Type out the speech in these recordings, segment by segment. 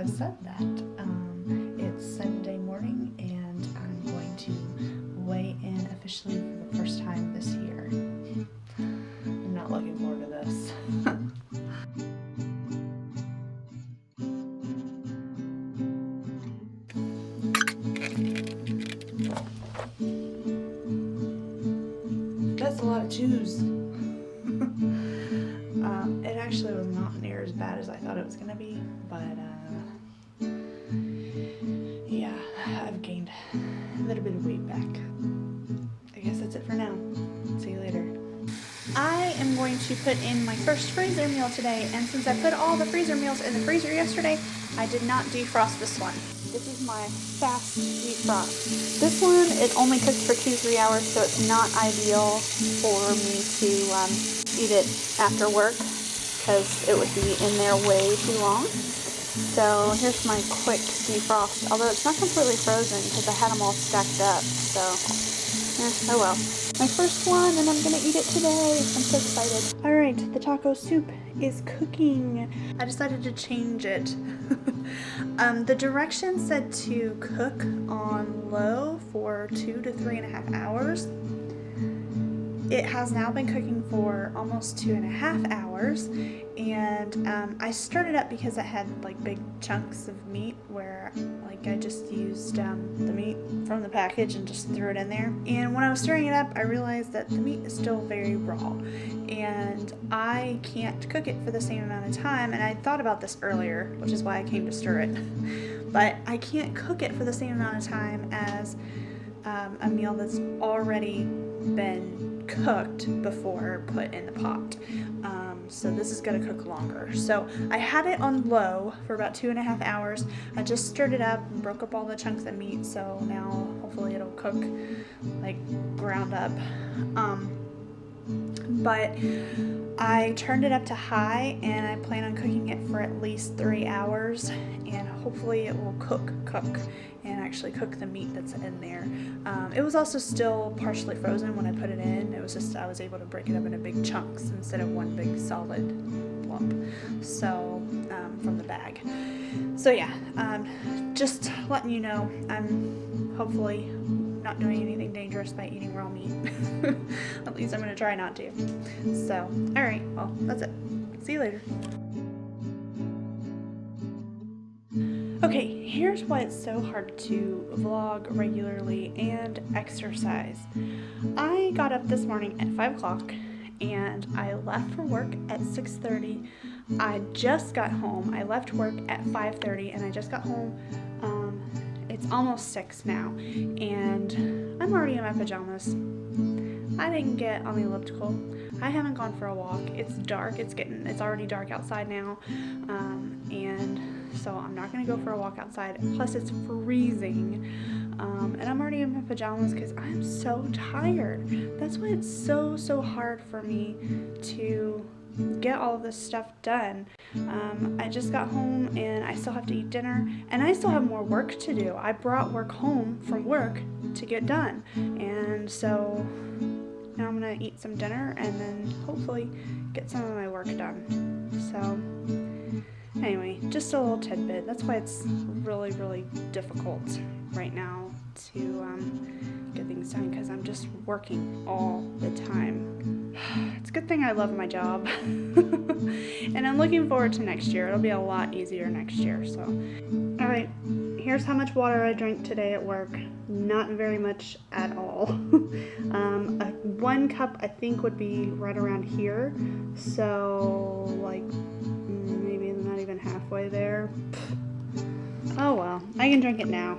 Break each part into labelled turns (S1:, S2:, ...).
S1: have said that. It's Sunday morning and I'm going to weigh in officially for the first time this year. I'm not looking forward to this. That's a lot of twos. It actually was not near as bad as I thought it was going to be, but yeah, I've gained a little bit of weight back. I guess that's it for now. See you later. I am going to put in my first freezer meal today, and since I put all the freezer meals in the freezer yesterday, I did not defrost this one. This is my fast defrost. This one, it only cooks for 2-3 hours, so it's not ideal for me to eat it after work because it would be in there way too long. So here's my quick defrost, although it's not completely frozen because I had them all stacked up, so oh well. My first one, and I'm gonna eat it today. I'm so excited. Alright, the taco soup is cooking. I decided to change it. The directions said to cook on low for 2 to 3.5 hours. It has now been cooking for almost 2.5 hours, and I stirred it up because it had like big chunks of meat where like I just used the meat from the package and just threw it in there. And when I was stirring it up, I realized that the meat is still very raw and I can't cook it for the same amount of time. And I thought about this earlier, which is why I came to stir it. But I can't cook it for the same amount of time as a meal that's already been cooked before put in the pot. So this is gonna cook longer. So I had it on low for about 2.5 hours. I just stirred it up and broke up all the chunks of meat, so now hopefully it'll cook like ground up. But I turned it up to high and I plan on cooking it for at least 3 hours, and hopefully it will cook and actually cook the meat that's in there. It was also still partially frozen when I put it in. It was just I was able to break it up into big chunks instead of one big solid lump, so from the bag. So yeah, just letting you know, I'm hopefully not doing anything dangerous by eating raw meat. At least I'm going to try not to. So, alright, well, that's it. See you later. Okay, here's why it's so hard to vlog regularly and exercise. I got up this morning at 5 o'clock and I left for work at 6:30. I just got home. I left work at 5:30 and I just got home. It's almost 6 now and I'm already in my pajamas. I didn't get on the elliptical. I haven't gone for a walk. It's dark. It's already dark outside now. And so I'm not going to go for a walk outside. Plus it's freezing. And I'm already in my pajamas because I'm so tired. That's why it's so hard for me to get all of this stuff done. I just got home and I still have to eat dinner and I still have more work to do. I brought work home from work to get done, and so now I'm gonna eat some dinner and then hopefully get some of my work done. So anyway, just a little tidbit. That's why it's really difficult right now to get things done, because I'm just working all the time. It's a good thing I love my job. And I'm looking forward to next year. It'll be a lot easier next year. So, alright, here's how much water I drank today at work. Not very much at all. 1 cup I think would be right around here. So like maybe not even halfway there. Oh well, I can drink it now.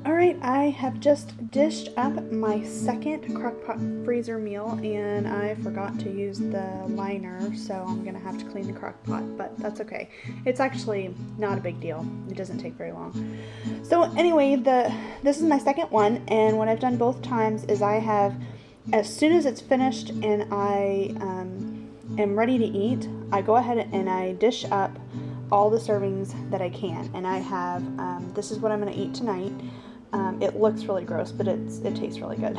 S1: Alright, I have just dished up my second crockpot freezer meal and I forgot to use the liner, so I'm going to have to clean the crockpot, but that's okay. It's actually not a big deal. It doesn't take very long. So anyway, this is my second one, and what I've done both times is I have, as soon as it's finished and I am ready to eat, I go ahead and I dish up all the servings that I can. And I have, this is what I'm going to eat tonight. It looks really gross, but it tastes really good.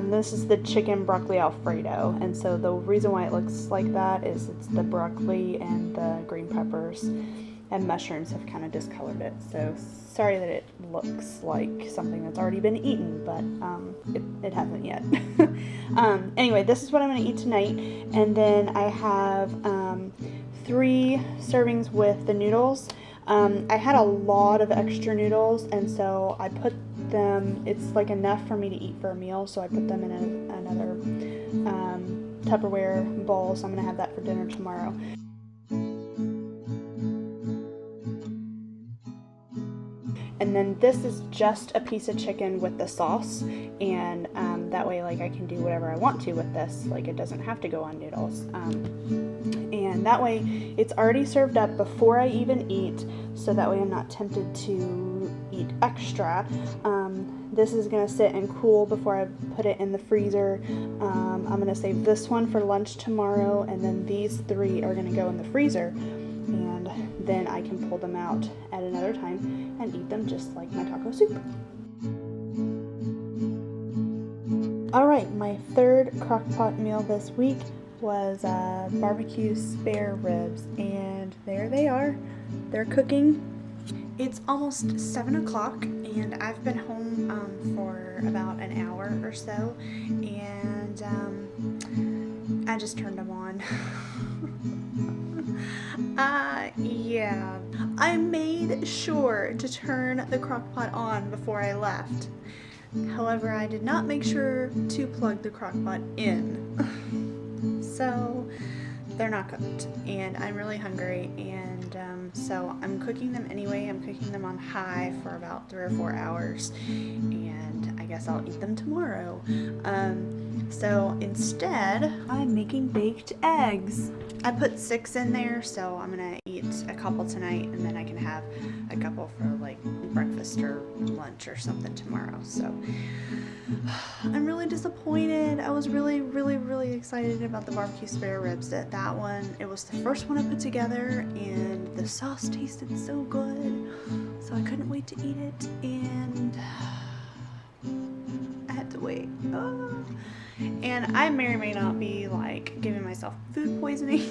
S1: This is the chicken broccoli Alfredo, and so the reason why it looks like that is it's the broccoli and the green peppers and mushrooms have kind of discolored it. So sorry that it looks like something that's already been eaten, but it hasn't yet. Anyway, this is what I'm going to eat tonight, and then I have 3 servings with the noodles. I had a lot of extra noodles, and so I put them, it's like enough for me to eat for a meal, so I put them in another Tupperware bowl, so I'm going to have that for dinner tomorrow. And then this is just a piece of chicken with the sauce, and that way like I can do whatever I want to with this, like it doesn't have to go on noodles. And that way it's already served up before I even eat, so that way I'm not tempted to eat extra. This is going to sit and cool before I put it in the freezer. I'm going to save this one for lunch tomorrow, and then these 3 are going to go in the freezer, and then I can pull them out at another time and eat them just like my taco soup. Alright, my 3rd crockpot meal this week was barbecue spare ribs, and there they are. They're cooking. It's almost 7 o'clock, and I've been home for about an hour or so, and I just turned them on. Yeah, I made sure to turn the crock pot on before I left. However, I did not make sure to plug the crock pot in. So they're not cooked, and I'm really hungry, and so I'm cooking them anyway. I'm cooking them on high for about 3 or 4 hours, and I guess I'll eat them tomorrow. So instead, I'm making baked eggs. I put 6 in there, so I'm gonna eat a couple tonight, and then I can have a couple for like breakfast or lunch or something tomorrow. So I'm really disappointed. I was really excited about the barbecue spare ribs. That one, it was the first one I put together, and the sauce tasted so good, so I couldn't wait to eat it, and I had to wait. And I may or may not be like giving myself food poisoning.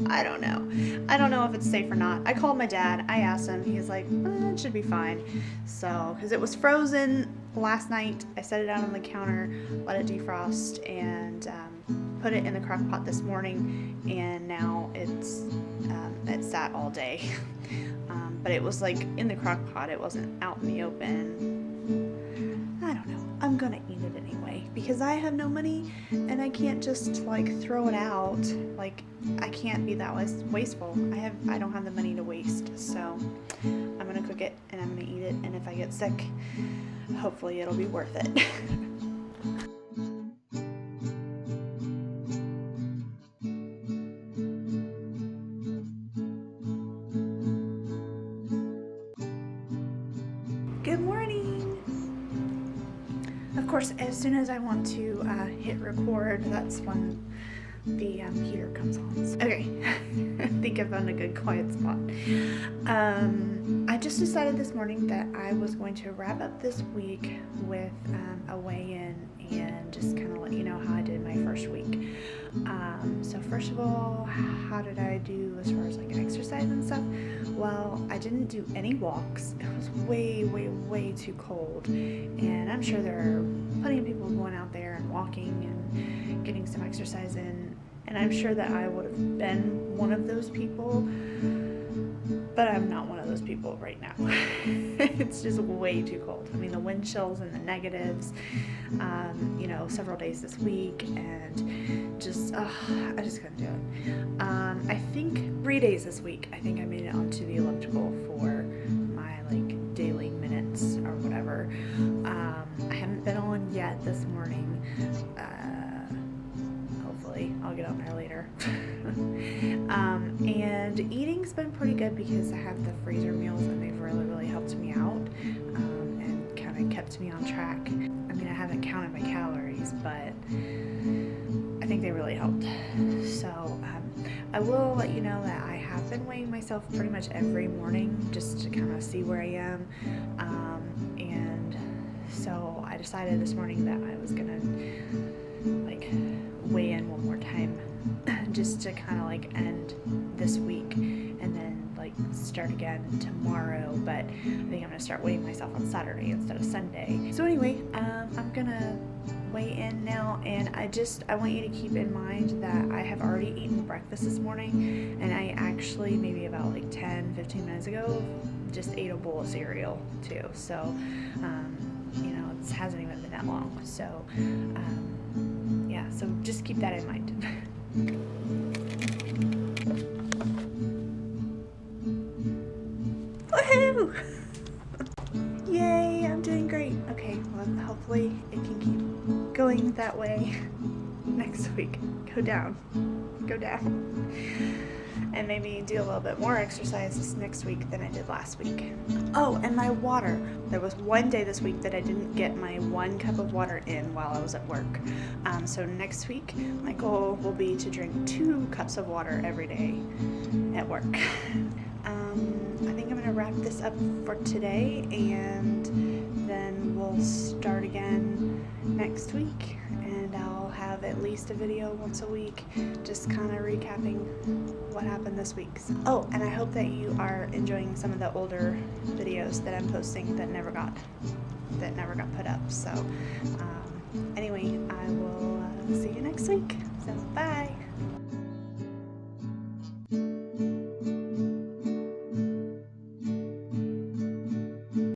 S1: I don't know. I don't know if it's safe or not. I called my dad. I asked him. He's like, it should be fine. So, because it was frozen last night, I set it out on the counter, let it defrost, and put it in the crock pot this morning, and now it sat all day. But it was like in the crock pot. It wasn't out in the open. I don't know. I'm gonna eat it anyway because I have no money, and I can't just like throw it out. Like, I can't be that wasteful. I don't have the money to waste, so I'm gonna cook it and I'm gonna eat it, and if I get sick, hopefully it'll be worth it. Good morning. Of course, as soon as I want to hit record, that's when the heater comes on. Okay, I think I found a good quiet spot. I just decided this morning that I was going to wrap up this week with a weigh-in and just kind of let you know how I did my first week. So first of all, how did I do as far as like exercise and stuff? Well, I didn't do any walks. It was way too cold, and I'm sure there are plenty of people going out there and walking and getting some exercise in, and I'm sure that I would have been one of those people, but I'm not one of those people right now. It's just way too cold. I mean, the wind chills and the negatives, several days this week, and just, I just couldn't do it. I think 3 days this week, I think I made it onto the elliptical for my like daily minutes or whatever. I haven't been on yet this morning. Hopefully I'll get on there later. And eating's been pretty good because I have the freezer meals, and they've really helped me out, and kind of kept me on track. I mean, I haven't counted my calories, but I think they really helped. So I will let you know that I have been weighing myself pretty much every morning just to kind of see where I am. And so I decided this morning that I was gonna like weigh in one more time just to kind of like end this week and then like start again tomorrow. But I think I'm gonna start weighing myself on Saturday instead of Sunday. So anyway, I'm gonna weigh in now, and I want you to keep in mind that I have already eaten breakfast this morning, and I actually maybe about like 10-15 minutes ago just ate a bowl of cereal too. So you know, it hasn't even been that long. So yeah, so just keep that in mind. Woohoo! Yay, I'm doing great. Okay, well, hopefully it can keep going that way next week. Go down. And maybe do a little bit more exercise this next week than I did last week. Oh, and my water. There was one day this week that I didn't get my 1 cup of water in while I was at work. So next week, my goal will be to drink 2 cups of water every day at work. I think I'm going to wrap this up for today, and then we'll start again next week, and I'll have at least a video once a week just kind of recapping what happened this week. Oh, and I hope that you are enjoying some of the older videos that I'm posting that never got put up. So anyway, I will see you next week.